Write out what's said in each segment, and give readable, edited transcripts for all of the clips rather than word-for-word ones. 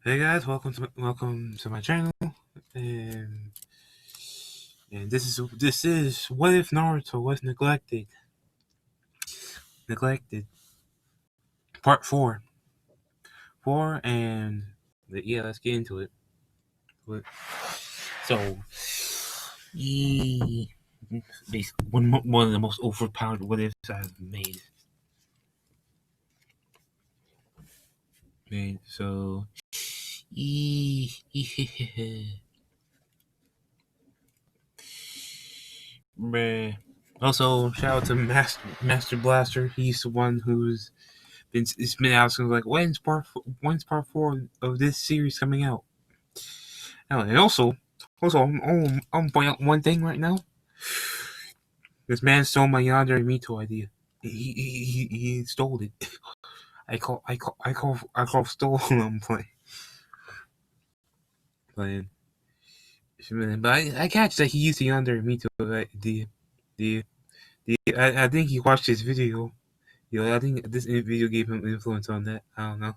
Hey guys, welcome to my channel, and this is what if Naruto was neglected part four, and yeah, let's get into it. So, yeah, basically one of the most overpowered what ifs I've made. So, bruh. Also, shout out to Master Blaster. He's the one who's it's been out since like when's part four of this series coming out? Oh, and also I'm pointing out one thing right now. This man stole my Yandere Mito idea. He stole it. I call stolen playing. But I catch that he used the Yandere Mito the I think he watched his video. I think this video gave him influence on that. I don't know.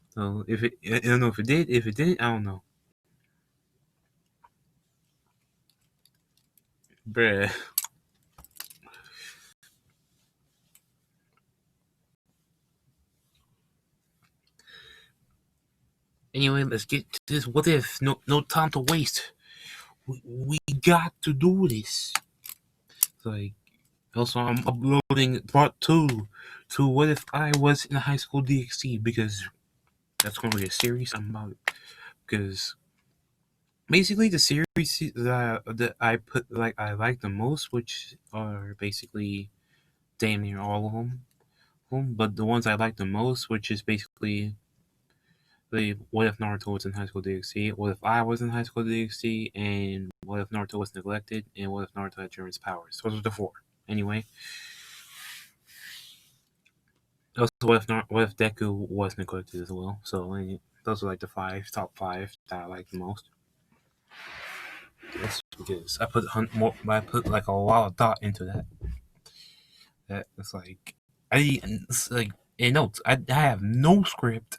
So I don't know if it did. If it didn't, I don't know. Bruh. Anyway, let's get to this. What if? No time to waste. We got to do this. Like, also, I'm uploading part two to What If I Was in High School DxD, because that's going to be a series I'm about. Because basically, the series that I put I like the most, which are basically damn near all of them. But the ones I like the most, which is basically the What If Naruto was in High School DxD, What If I Was in High School DxD, and What If Naruto was neglected, and What If Naruto had Jiren's powers. Those are the four. Anyway, also what if Deku was neglected as well. So those are like the top five that I like the most. That's because I put like a lot of thought into that. That it's like it's like notes. I have no script.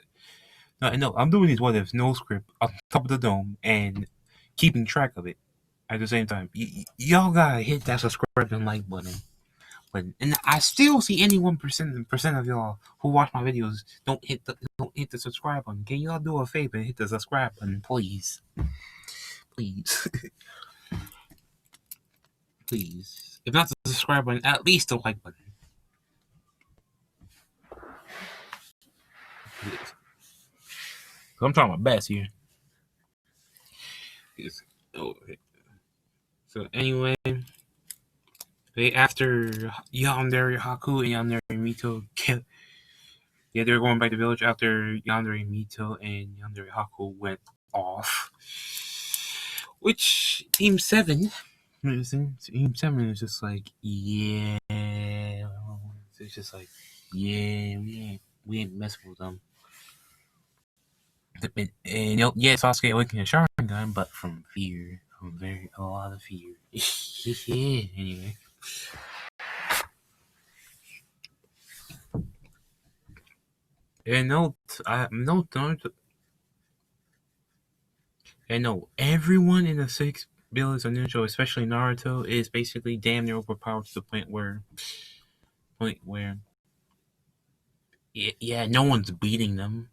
No, I know I'm doing these what ifs, no script, on top of the dome, and keeping track of it at the same time. Y'all gotta hit that subscribe and like button. And I still see any 1% of y'all who watch my videos don't hit the subscribe button. Can y'all do a favor and hit the subscribe button, please? Please. Please. If not the subscribe button, at least the like button. Please. I'm trying my best here. Yes. Oh, so anyway, after Yandere Haku and Yandere Mito they're going back to the village after Yandere Mito and Yandere Haku went off. Which Team 7 Team 7 is just like, yeah. It's just like, yeah, we ain't messing with them. And yeah, Sasuke awakened a Sharingan, but from fear. From a lot of fear. Anyway. And everyone in the six villains of Ninja, especially Naruto, is basically damn near overpowered to the point where yeah, no one's beating them.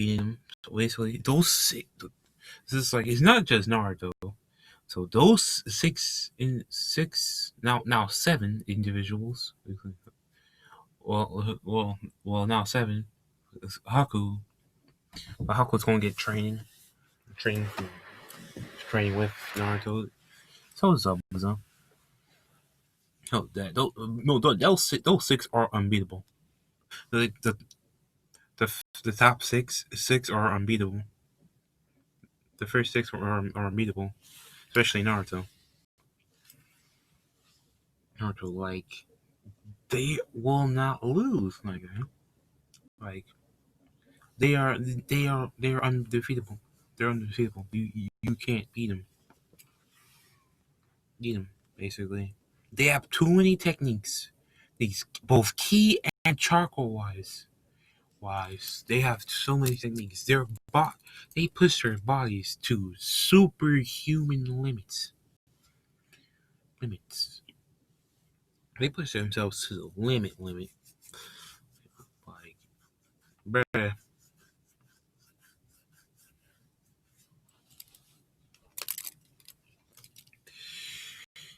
So basically, this is like, it's not just Naruto. So those now seven individuals. Well, now seven. Haku, but Haku's gonna get training with Naruto. So is Zabuza. Those six are unbeatable. The the the top six are unbeatable. The first six are unbeatable, especially Naruto. Like, they will not lose, like they are undefeatable. They're undefeatable. You can't beat them. Basically. They have too many techniques. These both ki and charcoal wise. wise, they have so many techniques. They push their bodies to superhuman limits. Limits. They push themselves to the limit. Limit. Like, bruh.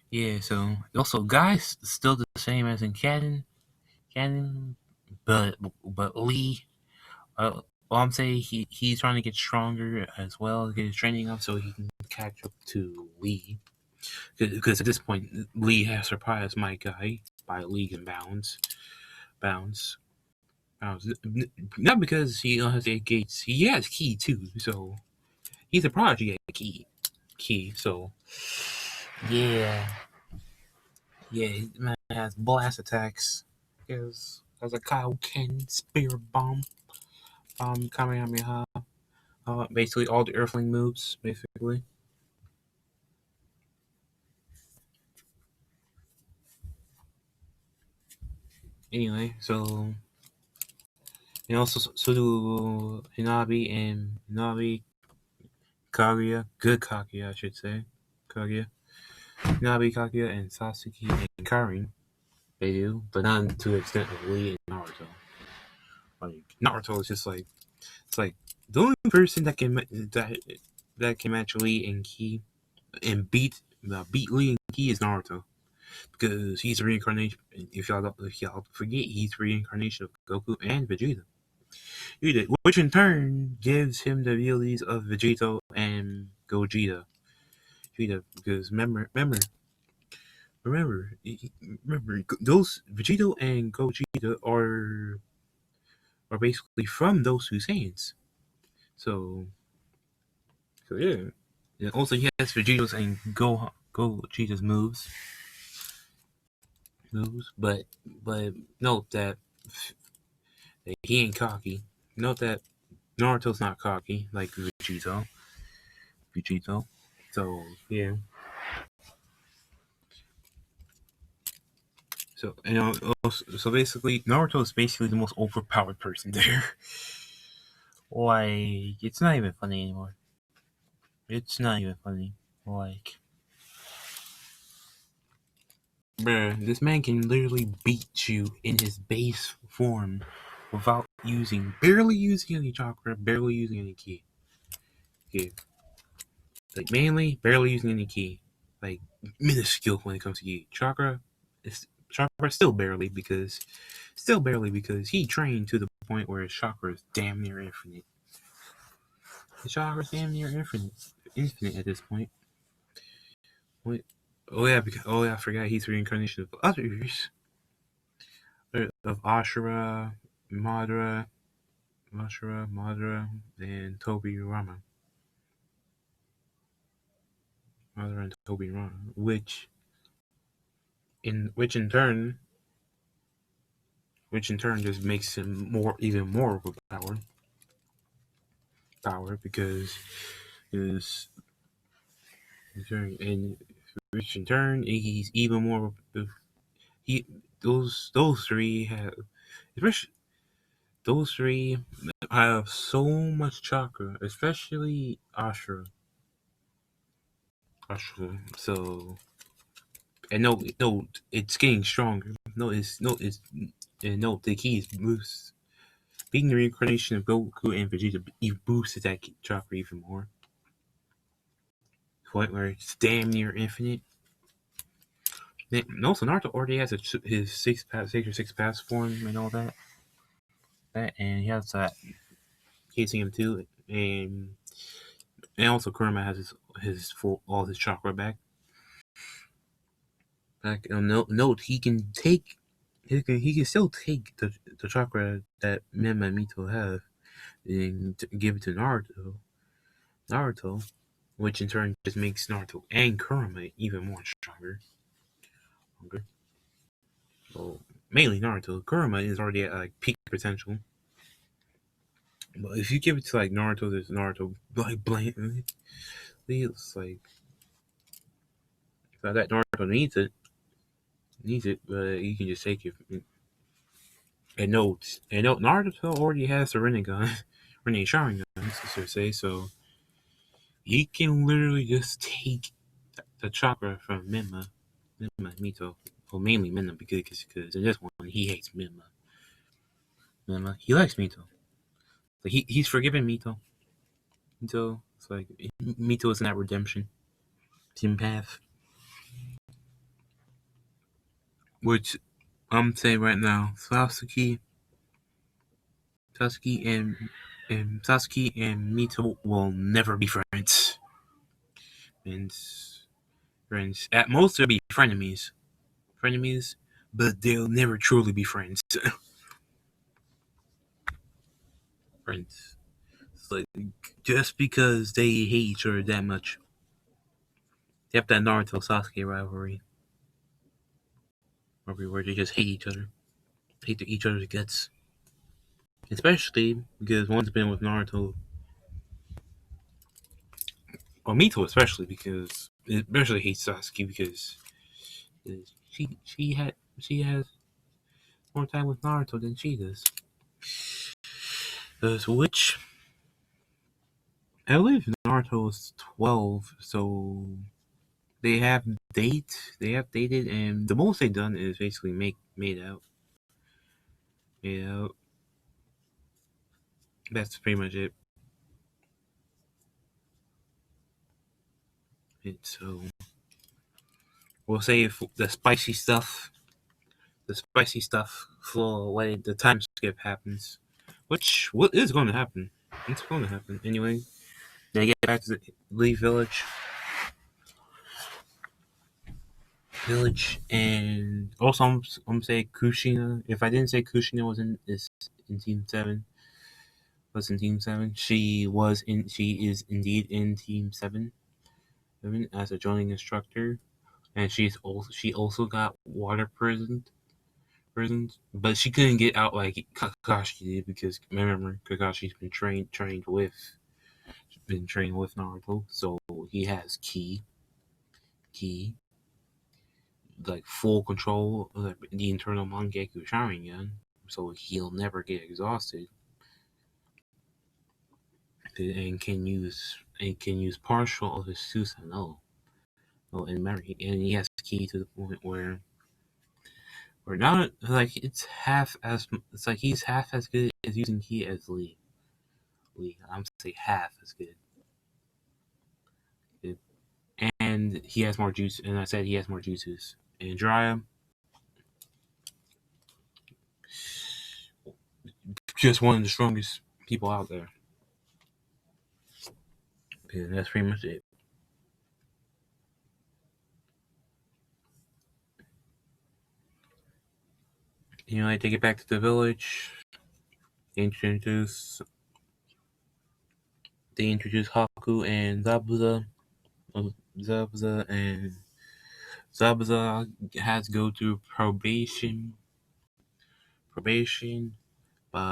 Yeah. So also, guys, still the same as in Canon, but Lee. Well, I'm saying he's trying to get stronger as well, get his training up so he can catch up to Lee. Because at this point, Lee has surpassed my guy by league and bounds. Not because he has 8 gates, he has key too. So he's a prodigy at key. So yeah, man has blast attacks. Because as a Kaioken Spirit Bomb, Kamehameha, basically all the Earthling moves, basically. Anyway, so and also so do Hinabi, Kaguya, good Kaguya, I should say, Kaguya, Hinabi, Kaguya, and Sasuke and Karin. They do, but not to the extent of Lee and Naruto. Like Naruto is just like it's like the only person that can match Lee and Ki and beat Lee and Ki is Naruto because he's a reincarnation. If y'all forget, he's a reincarnation of Goku and Vegeta. Which in turn gives him the abilities of Vegeta and Gogeta. Because remember, those Vegeta and Gogeta are basically from those two Saiyans. So, so yeah. And also, he has Vegeta's and Gogeta's moves, but note that he ain't cocky. Note that Naruto's not cocky like Vegeta. So yeah. So so basically, Naruto is basically the most overpowered person there. Like, it's not even funny anymore. It's not even funny. Like, bruh, this man can literally beat you in his base form without barely using any chakra, barely using any ki. Okay. Like, mainly, barely using any ki. Like, minuscule when it comes to ki. Chakra still barely because he trained to the point where his chakra is damn near infinite. His chakra is damn near infinite at this point. Wait, I forgot he's reincarnation of others of Madara, and Toby Rama, which in turn just makes him even more overpowered. Because his and which in turn he's even more. He those three have, especially those three have so much chakra, especially Ashura. So and no, it's getting stronger. The key is boost. Being the reincarnation of Goku and Vegeta, even boosted that chakra even more. Point where it's damn near infinite. And also, Naruto already has his six pass form and all that. And he has that casing him too, and also Kurama has all his chakra back. Note he can still take the chakra that Mema and Mito have and give it to Naruto, which in turn just makes Naruto and Kurama even more stronger. Well, mainly Naruto. Kurama is already at like peak potential. But if you give it to like Naruto, there's Naruto like blatantly. It's like that Naruto needs it, but you can just take it. Naruto already has the Rinnegan, Rinne Sharingan, to say, so he can literally just take the chakra from Mito. Well, mainly Minna, because in this one, he hates Minna. He likes Mito. Like, he's forgiven Mito. It's like, Mito is in that redemption team path. Which, I'm saying right now, Sasuke and Mito will never be friends. And friends, at most they'll be frenemies, but they'll never truly be friends. Friends. It's like, just because they hate each other that much, they have that Naruto Sasuke rivalry, where they just hate each other, hate each other's guts. Especially because one's been with Naruto, or Mito especially, because especially hates Sasuke because she has more time with Naruto than she does. Which I believe Naruto is 12, so they have dated, and the most they've done is basically made out. That's pretty much it. So we'll say if the spicy stuff flow away, the time skip happens, which what is going to happen? It's going to happen anyway. They get back to the Leaf Village, and also I'm say Kushina. If I didn't say Kushina in Team 7, She is indeed in Team 7 as a joining instructor, and she also got water prisons, but she couldn't get out like Kakashi did because remember Kakashi's been trained with Naruto, so he has ki like full control of the internal Mangekyou Sharingan, so he'll never get exhausted, and can use partial of his Susanoo. Oh, and memory, and he has ki to the point where now like it's like he's half as good as using ki as Lee. I'm say half as good. And he has more juice, and I said he has more juices. And Jiraiya, just one of the strongest people out there. And that's pretty much it. They take it back to the village. They introduce Haku and Zabuza. Zabuza and Zabuza has to go through probation, but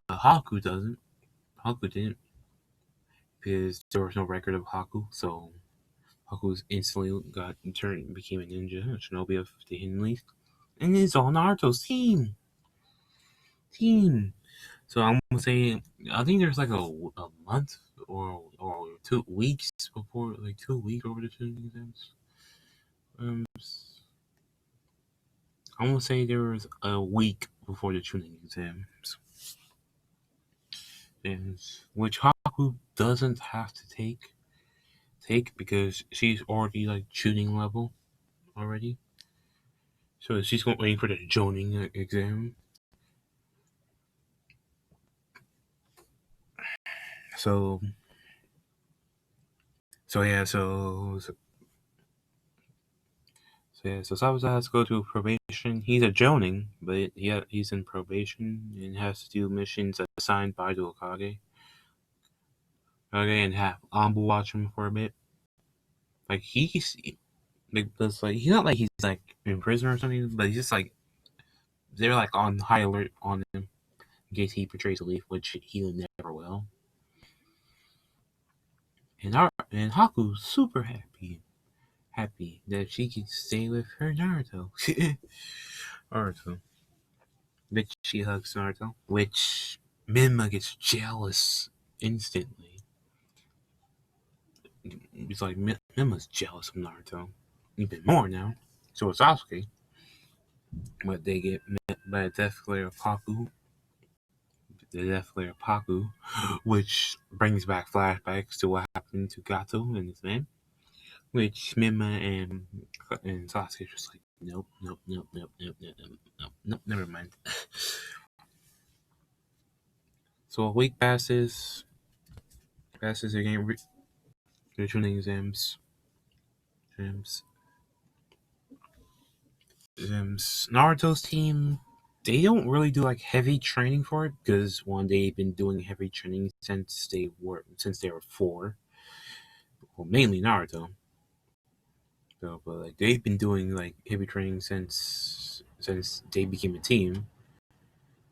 Haku doesn't. Haku didn't because there was no record of Haku, so Haku's instantly became a ninja, a shinobi of the Hidden Leaf, and is on Naruto's team. So I'm gonna say I think there's like a month or 2 weeks before, like 2 weeks over the tuning exams. Um, I'm gonna say there was a week before the tuning exams, and which Haku doesn't have to take because she's already like tuning level already. So she's going waiting for the joining exam. So so yeah, so Sabuza has to go to probation. He's a joining, but he's in probation and has to do missions assigned by the Okage. Okay, and have Ambu watch him for a bit. Like he's he's not like he's like in prison or something, but he's just like they're like on high alert on him in case he betrays a leaf, which he never will. And Haku's super happy that she can stay with her Naruto. Naruto. Bitch, she hugs Naruto, which Minma gets jealous instantly. It's like Minma's jealous of Naruto, even more now. So is Sasuke, but they get met by a Death Layer Paku, which brings back flashbacks to what happened to Gato and his men. Which Minma and Sasuke are just like, nope, never mind. So a week passes. Again. They're tuning exams. Naruto's team, they don't really do like heavy training for it because one, they've been doing heavy training since they were 4. Well, mainly Naruto. So, but like they've been doing like heavy training since they became a team.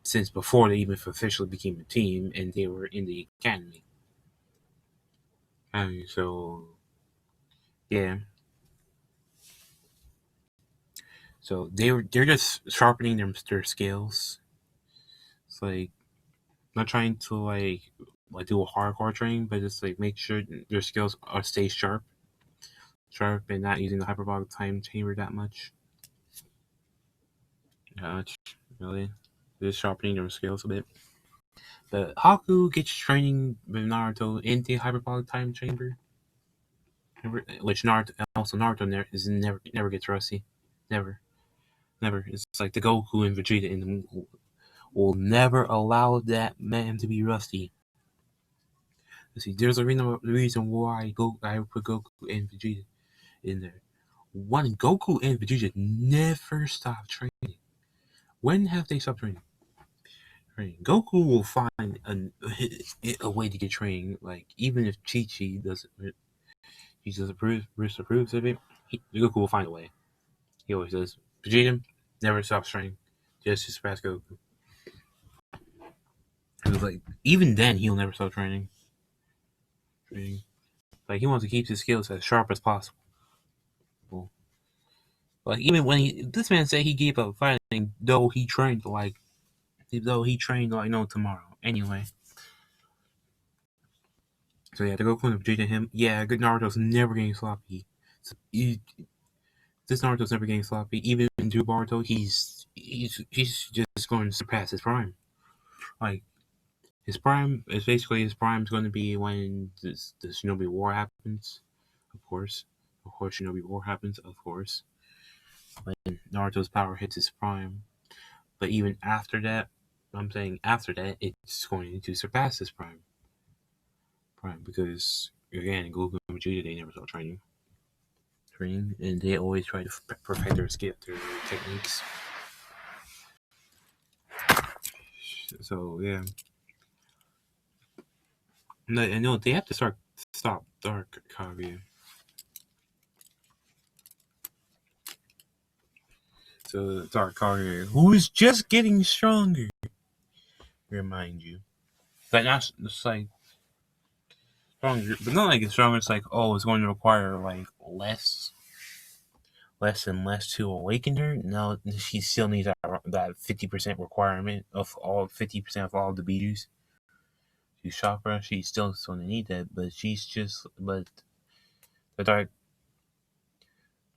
Since before they even officially became a team, and they were in the academy. So yeah. So they're just sharpening their skills. It's like not trying to like do a hardcore training, but just like make sure their skills are stay sharp, and not using the hyperbolic time chamber that much. Really. Just sharpening their skills a bit. But Haku gets training with Naruto in the hyperbolic time chamber, which Naruto never gets rusty, never. It's like the Goku and Vegeta in the movie will never allow that man to be rusty. See, there's a reason why I put Goku and Vegeta in there. One, Goku and Vegeta never stop training. When have they stopped training? Goku will find a way to get training. Like even if Chi doesn't, he disapproves of it. Goku will find a way. He always does. Vegeta never stops training. Just surpass Goku. It was like even then he'll never stop training. Like he wants to keep his skills as sharp as possible. Like even when this man said he gave up fighting, though he trained like no tomorrow. Anyway, so yeah, to go from Vegeta him, yeah, good Naruto's never getting sloppy. This Naruto's never getting sloppy. Even in Boruto, he's just going to surpass his prime. Like his prime is basically his prime's going to be when the Shinobi War happens. Of course, Shinobi War happens. Of course, when Naruto's power hits his prime. But even after that, I'm saying after that, it's going to surpass his prime. Because again, Goku and Vegeta, they never stop training, and they always try to perfect their techniques. So yeah, I know they have to stop Dark Kaguya. So Dark Kaguya, who is just getting stronger, remind you, but not it's like stronger, but not like it's stronger. It's like it's going to require like less and less to awaken her. No, she still needs that 50% requirement of all 50% of all the beaters to chakra. She's still going to need that, but the dark,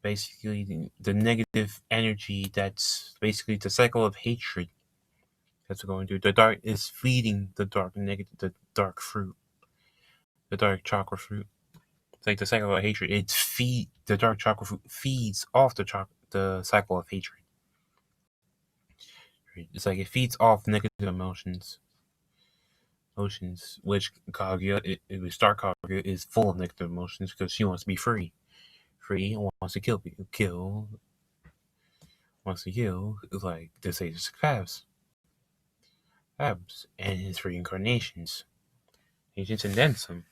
basically the negative energy that's basically the cycle of hatred that's going to the dark is feeding the dark fruit, the dark chakra fruit. It's like the cycle of hatred. The dark chakra fruit feeds off the cycle of hatred. It's like it feeds off negative emotions, which Kaguya, it was Star Kaguya, is full of negative emotions because she wants to be free. Free and wants to wants to kill, like the Sage Fabs, and his reincarnations. Agents and then some.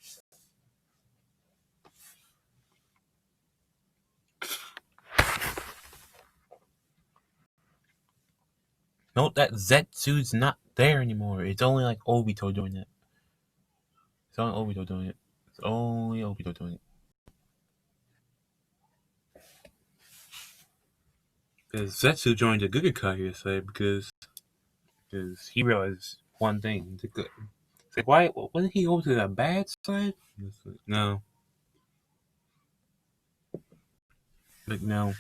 Note that Zetsu's not there anymore. It's only like Obito doing it. It's only Obito doing it. Because Zetsu joined the Gugakage side because because he realized one thing: the good. It's like, why? Wouldn't he go to the bad side? It's like, no, like no,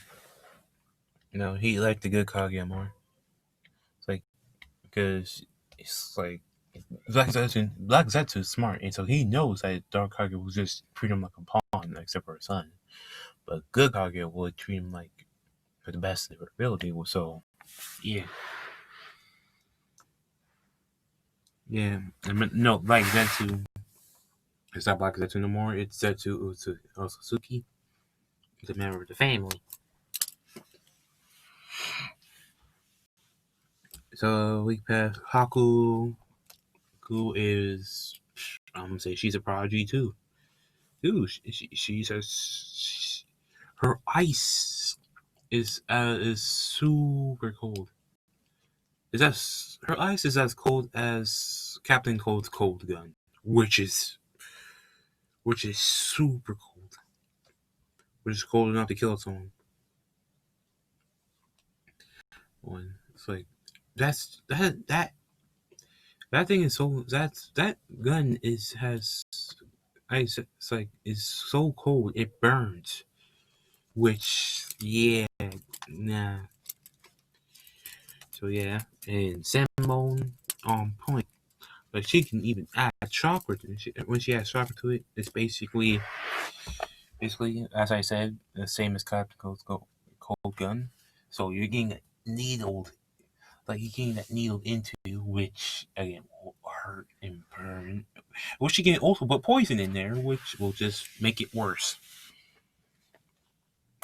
no. He liked the good Kage more. It's like because it's like Black Zetsu's smart, and so he knows that Dark Kage will just treat him like a pawn, except for his son. But good Kage would treat him like for the best of their ability. So yeah, yeah. No, Black Zetsu. It's not Black Zetsu no more. It's Zetsu Otsutsuki, the member of the family. So we pass Haku, who is I'm gonna say she's a prodigy too. Dude, she's a her ice is super cold. Is that her ice is as cold as Captain Cold's cold gun, which is super cold, which is cold enough to kill someone. One, it's like that thing is so that gun has ice. It's like is so cold it burns. Which yeah, nah. So yeah, and Salmon on point. Like she can even add chakra to it. When she adds chakra to it, it's basically as I said, the same as Captain Cold's cold gun. So you're getting needled, like you're getting that needled into you, which again will hurt and burn. Which you can also put poison in there, which will just make it worse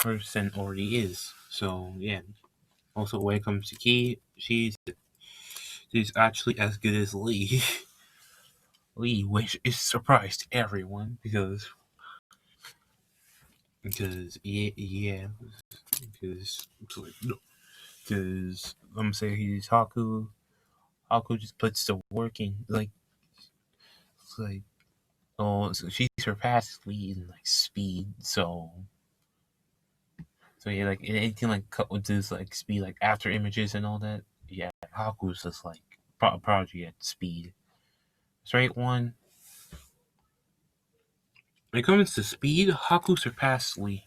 than it already is. So yeah. Also, when it comes to Key, she's actually as good as Lee. Lee, which is surprised everyone because yeah, because I'm saying he's Haku. Haku just puts the work in. Like it's like so she surpasses Lee in like speed. So yeah, like anything like cut with this like speed, like after images and all that. Yeah, Haku's just like prodigy at speed. Straight one. When it comes to speed, Haku surpassed Lee.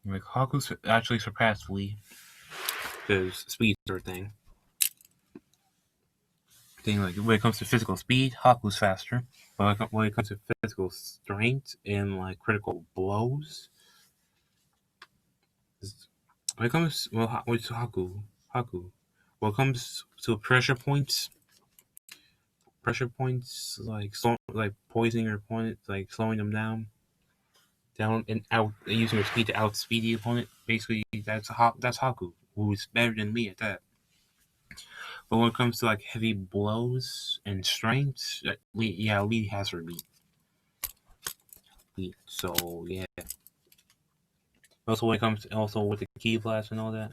Like Haku actually surpassed Lee because speed's her thing. Like when it comes to physical speed, Haku's faster. But when it comes to physical strength and like critical blows, when it comes what's Haku. When it comes to pressure points like poisoning your opponent, like slowing them down and out, using her speed to outspeed the opponent. Basically, that's Haku, who's better than Lee at that. But when it comes to like heavy blows and strengths, Lee has her beat. So yeah. Also when it comes to, also with the key blast and all that.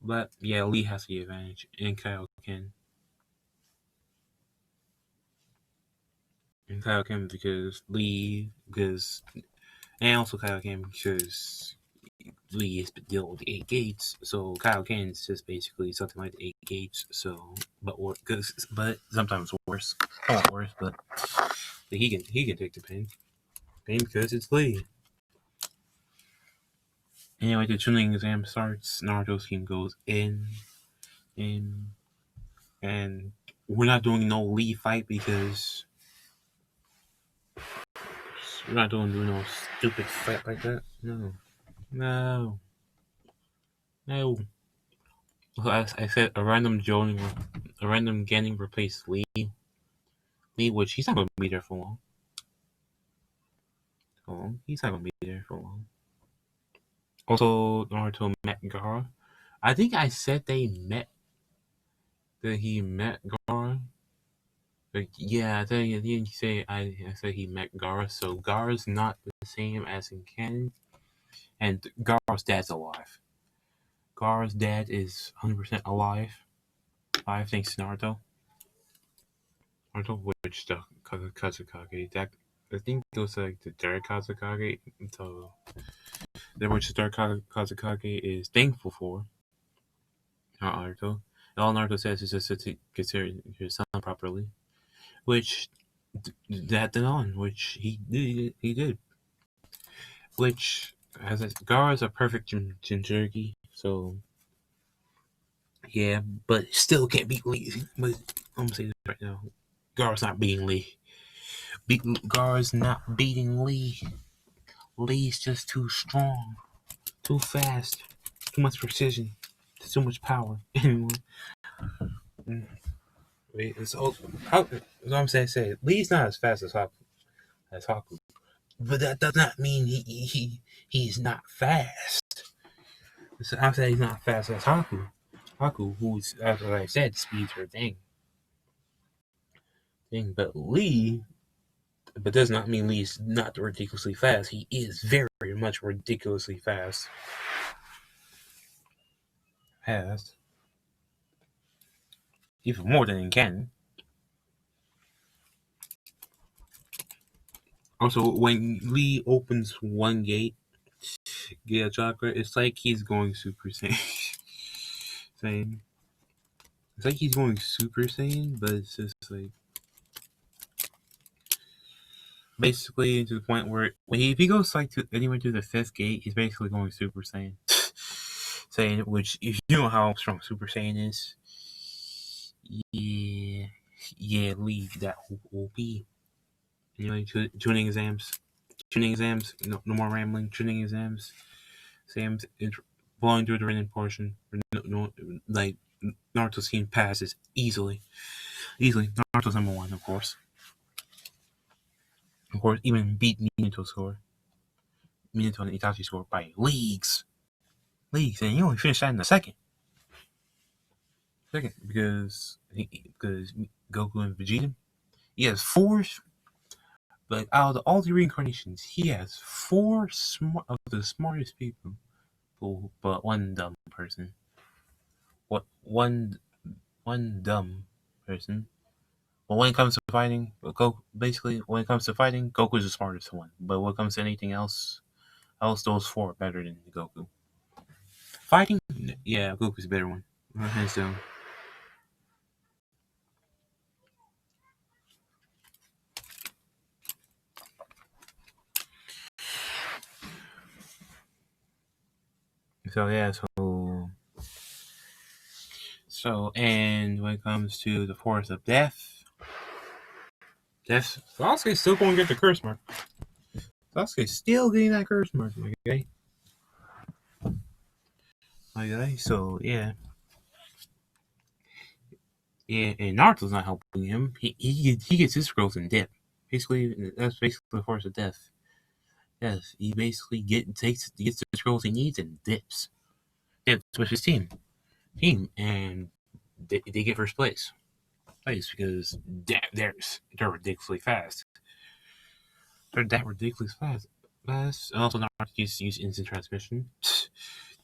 But yeah, Lee has the advantage in Kaioken. In Kaioken because and also Kaioken because Lee is dealing with the 8 gates, so Kaioken is just basically something like the 8 gates. So, but sometimes worse, not worse, but he can take the pain because it's Lee. Anyway, the tuning exam starts. Naruto's team goes in, and we're not doing no Lee fight because we're not doing no stupid fight like that. No, no, no. As I said, a random Ganning replaced Lee. Lee, which he's not gonna be there for long. He's not gonna be there for long. Also, Naruto met Gaara. I think I said that he met Gaara. Like, yeah, I didn't say I said he met Gaara. So Gaara's not the same as in canon, and Gaara's dad's alive. Gaara's dad is 100% alive. Alive thanks to Naruto. Naruto, which the Kazukage. That I think it was like the third Kazukage. So which the third Kazukage is thankful for. Naruto. All Naruto says is just to consider his son properly, which that did on, which he did, which as Gaara's a perfect Jinchuriki, so yeah, but still can't beat Lee. But I'm gonna say this right now, Gaara's not beating Lee. Gaara's not beating Lee. Lee's just too strong, too fast, too much precision, too much power. Anyway, it's all, what I'm saying. Lee's not as fast as Haku, but that does not mean he's not fast. So I'm saying he's not fast as Haku. Haku, who's as I said, speeds her thing. But Lee, but does not mean Lee's not ridiculously fast. He is very much ridiculously fast. Fast, even more than Ken. Also, when Lee opens one gate, get a chakra, it's like he's going Super Saiyan. It's like he's going Super Saiyan, but it's just like basically to the point where if he goes like anywhere to the fifth gate, he's basically going Super Saiyan. Saiyan, which if you know how strong Super Saiyan is, yeah, leave that OP. Anyway, tuning exams, no more rambling. Tuning exams, Sam's blowing through the written portion. Like Naruto's team passes easily. Naruto's number one, of course. Even beat Minato's score. Minato and Itachi score by leagues, and he only finished that in the second. Because Goku and Vegeta, he has four. Like out of all the reincarnations, he has four of the smartest people, but one dumb person. What one dumb person? But when it comes to fighting, when it comes to fighting, Goku's the smartest one. But when it comes to anything else, those four are better than Goku. Fighting, yeah, Goku's the better one. Hands down. So yeah, and when it comes to the force of death, Sasuke's still going to get the curse mark. Sasuke's still getting that curse mark, okay? Okay, so yeah. Yeah, and Naruto's not helping him. He gets his growth in depth. Basically, that's basically the force of death. Yes, he basically gets the scrolls he needs and dips with his team, and they get first place because they're ridiculously fast. They're that ridiculously fast. And also, Naruto used to use instant transmission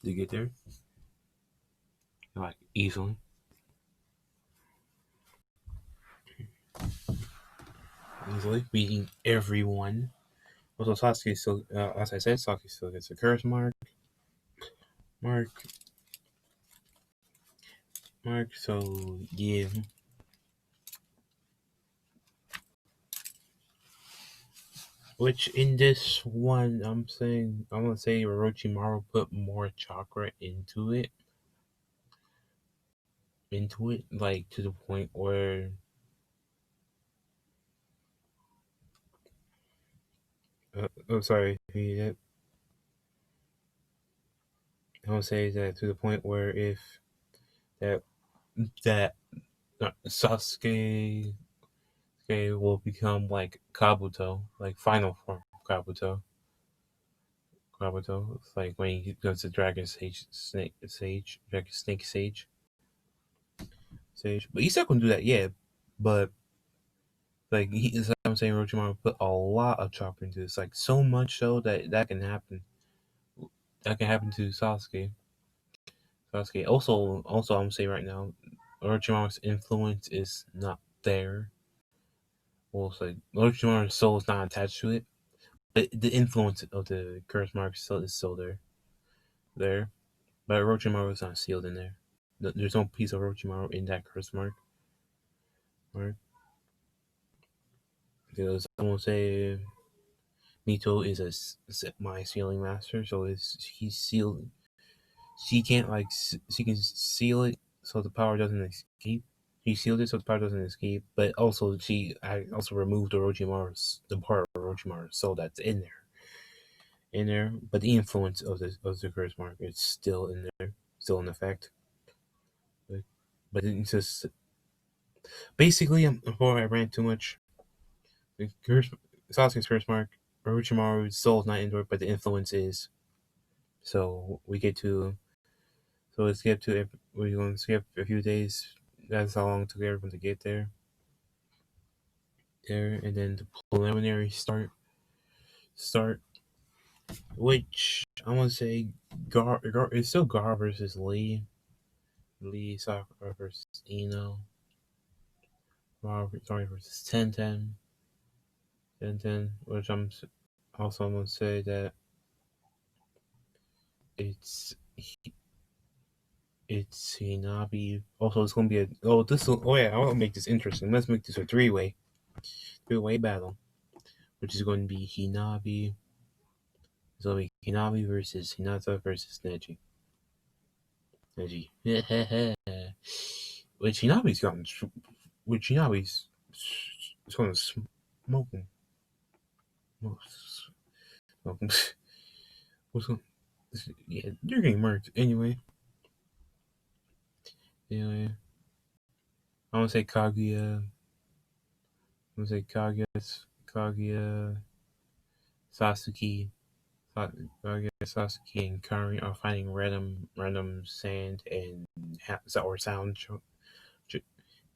to get there, like easily beating everyone. Also, Sasuke still, as I said, Sasuke still gets a curse mark. So yeah. Which in this one, I'm gonna say Orochimaru put more chakra into it, like to the point where I'm sorry, I'm gonna say that to the point where if that that Sasuke will become like Kabuto, like final form Kabuto. It's like when he goes to Dragon Snake Sage. But he's not gonna do that yet. But like I'm saying, Orochimaru put a lot of chakra into this, like so much so that can happen. That can happen to Sasuke. Also, I'm saying right now, Orochimaru's influence is not there. Well, it's like Orochimaru's soul is not attached to it. But the influence of the curse mark is still there. But Orochimaru is not sealed in there. There's no piece of Orochimaru in that curse mark. Right? Because I won't say Mito is my sealing master, so he's sealed. She can't she can seal it so the power doesn't escape. She sealed it so the power doesn't escape, but also I also removed the part of Orochimaru's soul that's in there. But the influence of the curse mark is still in there, still in effect. But it's just basically, before I rant too much, the Sasuke's curse mark, Orochimaru's soul is not in there, but the influence is. So we get to So let's skip to we're going to skip a few days. That's how long it took everyone to get there, and then the preliminary start, which I'm gonna say it's still Gar versus Lee Sakura versus Ino, sorry versus Ten, which I'm gonna say that it's it's Hinabi. Also, it's gonna be I want to make this interesting. Let's make this a three-way battle, which is going to be Hinabi versus Hinata versus Neji. which Hinabi's gotten, which Hinabi's going to smoke him. Smoke him. What's going? Yeah, you're getting murked anyway. Anyway, I want to say Kaguya. I want to say Kaguya, Sasuke. Kaguya, Sasuke, and Kari are finding random sand and or sound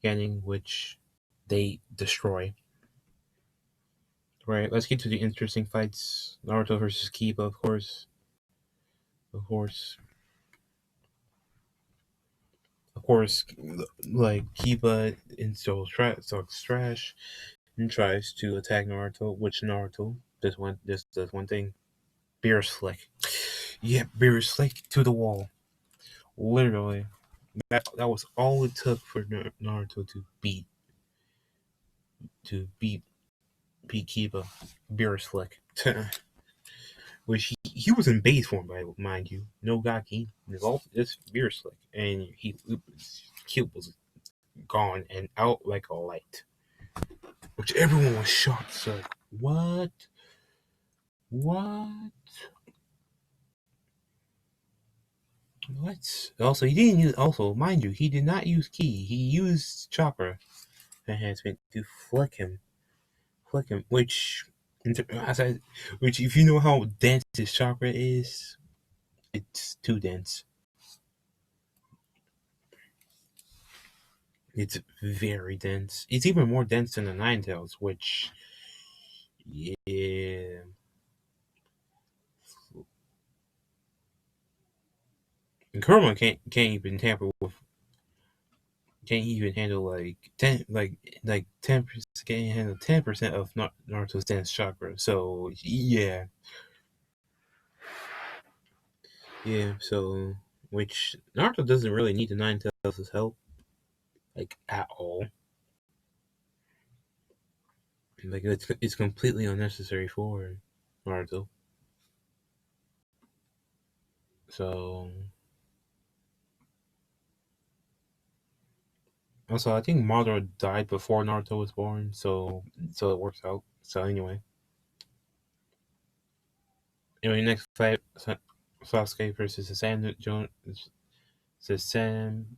getting, which they destroy. Right, let's get to the interesting fights. Naruto versus Kiba, of course. Of course. Like Kiba talks trash and tries to attack Naruto, which Naruto does one thing. Beer slick. Yeah, beer slick to the wall. Literally. That was all it took for Naruto to beat Kiba. Beer slick. Which he was in base form, by mind you. No Gaki. This beer slick. And Cube was gone and out like a light. Which everyone was shocked. So, what? What? What? Also, he didn't use. Also, mind you, he did not use ki. He used chakra enhancement to flick him. Which, which if you know how dense his chakra is, it's too dense. It's very dense. It's even more dense than the Nine Tails, which, yeah. And Kurama can't even tamper with. Can't even handle like 10%. Can't handle 10% of Naruto's dense chakra. So yeah. So which Naruto doesn't really need the Nine Tails' help, like at all. Like it's completely unnecessary for Naruto. So also, I think Madara died before Naruto was born, so it works out. So anyway, next fight, Sasuke versus the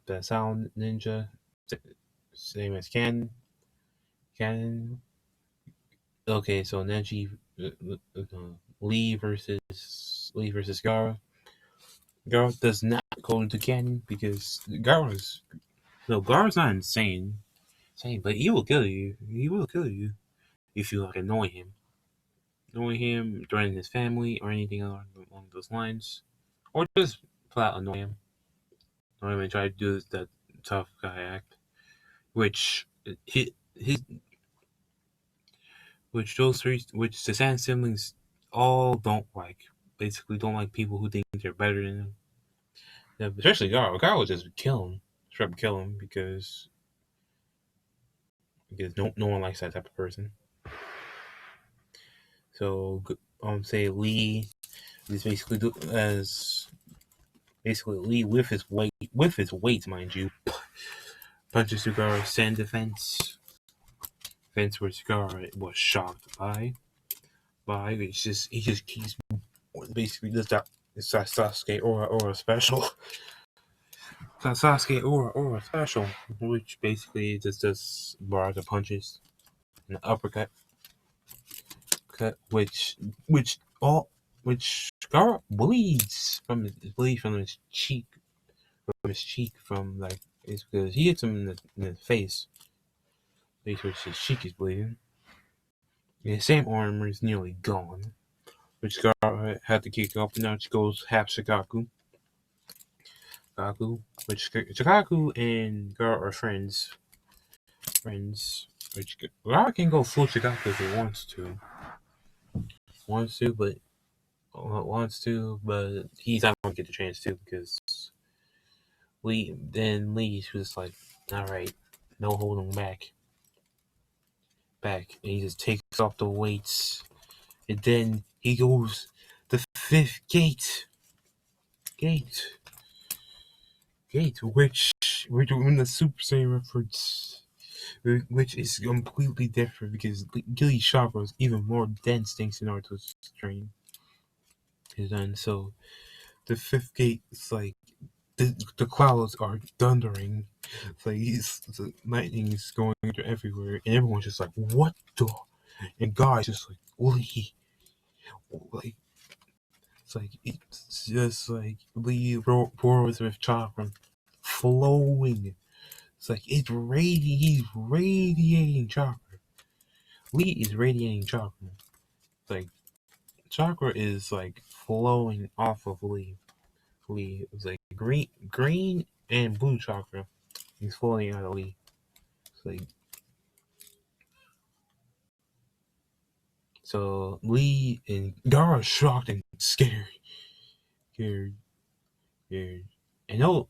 the Sound Ninja, same as Canon. Okay, so Neji, Lee versus Gara. Gara does not go into canon because Gara's not insane, but he will kill you. He will kill you if you annoy him, threaten his family, or anything along those lines, or just flat annoy him. Don't even try to do that tough guy act, which he which the Sand siblings all don't like. Basically, don't like people who think they're better than them. Yeah, especially Gara. Gara would just kill him, straight up kill him because no one likes that type of person. So say Lee is basically as basically Lee with his weight, mind you, punches through Gara's sand defense which Gara was shocked by. He just keeps basically does that. It's that Sasuke aura special. That Sasuke aura special, which basically just does bars of punches and an uppercut, which all which Gara bleeds from his cheek from like it's because he hits him in the face. Basically, his cheek is bleeding. And his same armor is nearly gone, which Gara had to kick up, and now she goes half Shikaku. Which Shikaku and Gara are friends. Which Gara can go full Shikaku if he wants to. But he's not going to get the chance to because Lee was like, all right, no holding back, and he just takes off the weights, and then he goes the fifth gate, which we're doing the Super Saiyan reference, which is completely different because Gilly's chakra is even more dense thanks to Naruto's training. And so the fifth gate is like the clouds are thundering. It's like the lightning is going everywhere, and everyone's just like, "What the?" And Guy's just like, "Lee," like it's just like Lee roars with chakra flowing. It's like he's radiating chakra. Lee is radiating chakra. It's like chakra is like flowing off of Lee. It's like green and blue chakra. He's flowing out of Lee. It's like so Lee and Gara are shocked and scared. And no,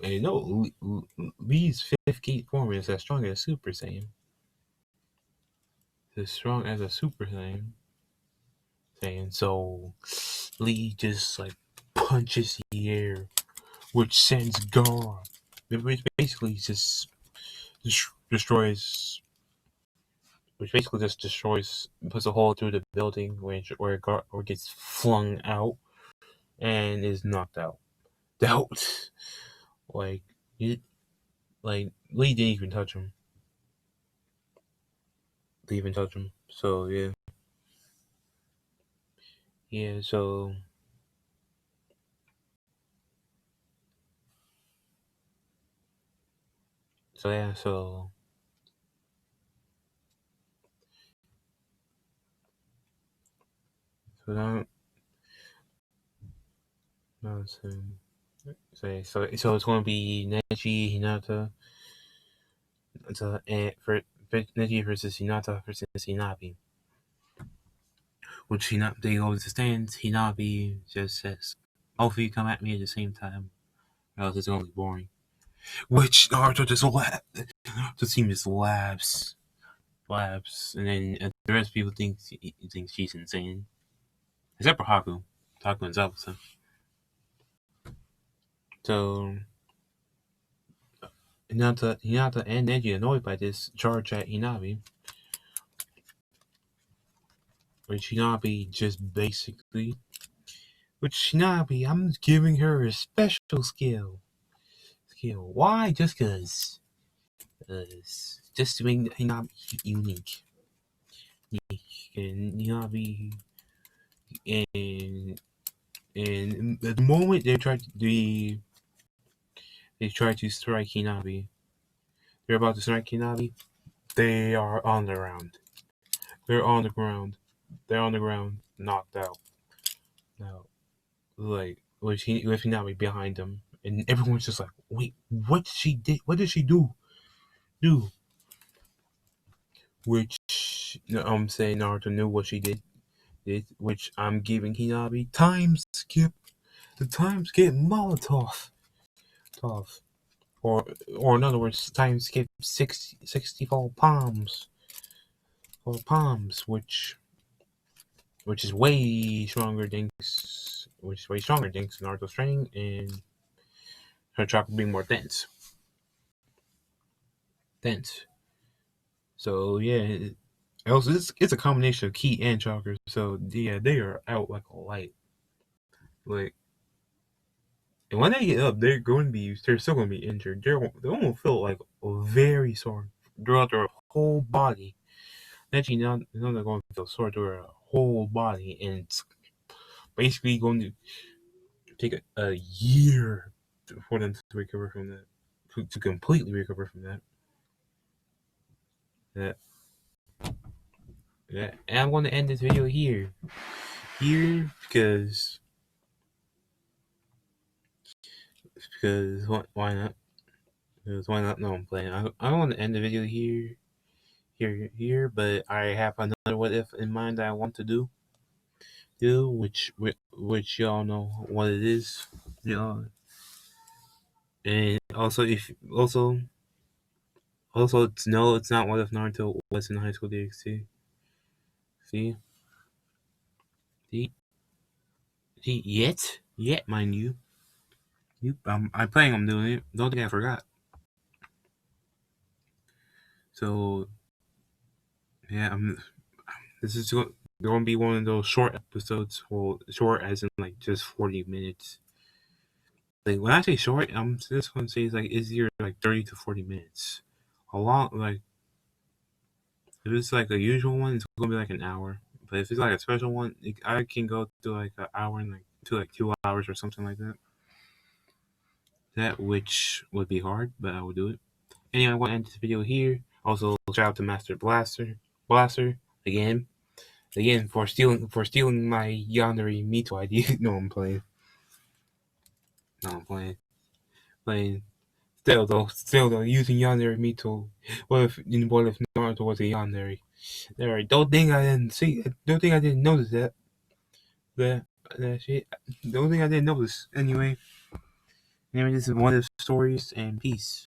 Lee's fifth gate form is as strong as Super Saiyan. As strong as a Super Saiyan. So Lee just like punches the air, which sends Gara, which basically just destroys, puts a hole through the building where Gara gets flung out and is knocked out. Like Lee didn't even touch him. So yeah. So yeah. So now. No, so it's going to be Neji Hinata. For Neji versus Hinata versus Hinabi. Which they understand. Hinabi just says, "Hopefully, you come at me at the same time, or else it's going to be boring." Which Naruto just the team just laughs, and then the rest of people think she's insane, except for Haku and Zabuza. So Hinata and Neji annoyed by this charge at Hinabi. Which Hinabi just basically. Which Hinabi, I'm giving her a special skill. Why? Just because. Just to make Hinabi unique. And Hinabi. And at the moment they try to strike Hinabi. They're about to strike Hinabi. They are on the ground. They're on the ground. Knocked out. Now, like with Hinabi behind them, and everyone's just like, "Wait, what she did? What did she do? Which I'm saying Naruto knew what she did, which I'm giving Hinabi time skip. The time skip Molotov. off. Or in other words, time skip 64 palms. Or palms, which is way stronger thanks Naruto's training and her chakra being more dense. So yeah, also it's a combination of ki and chakra. So yeah, they are out like a light. Like, and when they get up, they're still going to be injured. They won't feel like very sore throughout their whole body. Actually, not they're going to feel sore through their whole body, and it's basically going to take a year for them to recover from that, to completely recover from that. And I'm going to end this video here, because why not? Because why not? No, I'm playing. I want to end the video here, but I have another what if in mind that I want to do, which y'all know what it is, and also it's not what if Naruto was in high school DxD. See, yet, mind you, I'm planning on doing it. Don't think I forgot. So yeah, this is going to be one of those short episodes. Well, short as in like just 40 minutes. Like when I say short, I'm just going to say it's easier like 30 to 40 minutes. A lot like if it's like a usual one, it's going to be like an hour. But if it's like a special one, I can go to like an hour and to 2 hours or something like that. That which would be hard, but I would do it. Anyway, I want to end this video here. Also, shout out to Master Blaster again for stealing my Yandere Mito idea. No, I'm playing. Playing. Still though, using Yandere Mito. What if Naruto was a Yandere? Alright, don't think I didn't see. Don't think I didn't notice that. That shit. Don't think I didn't notice. Anyway, this is one of the stories, and peace.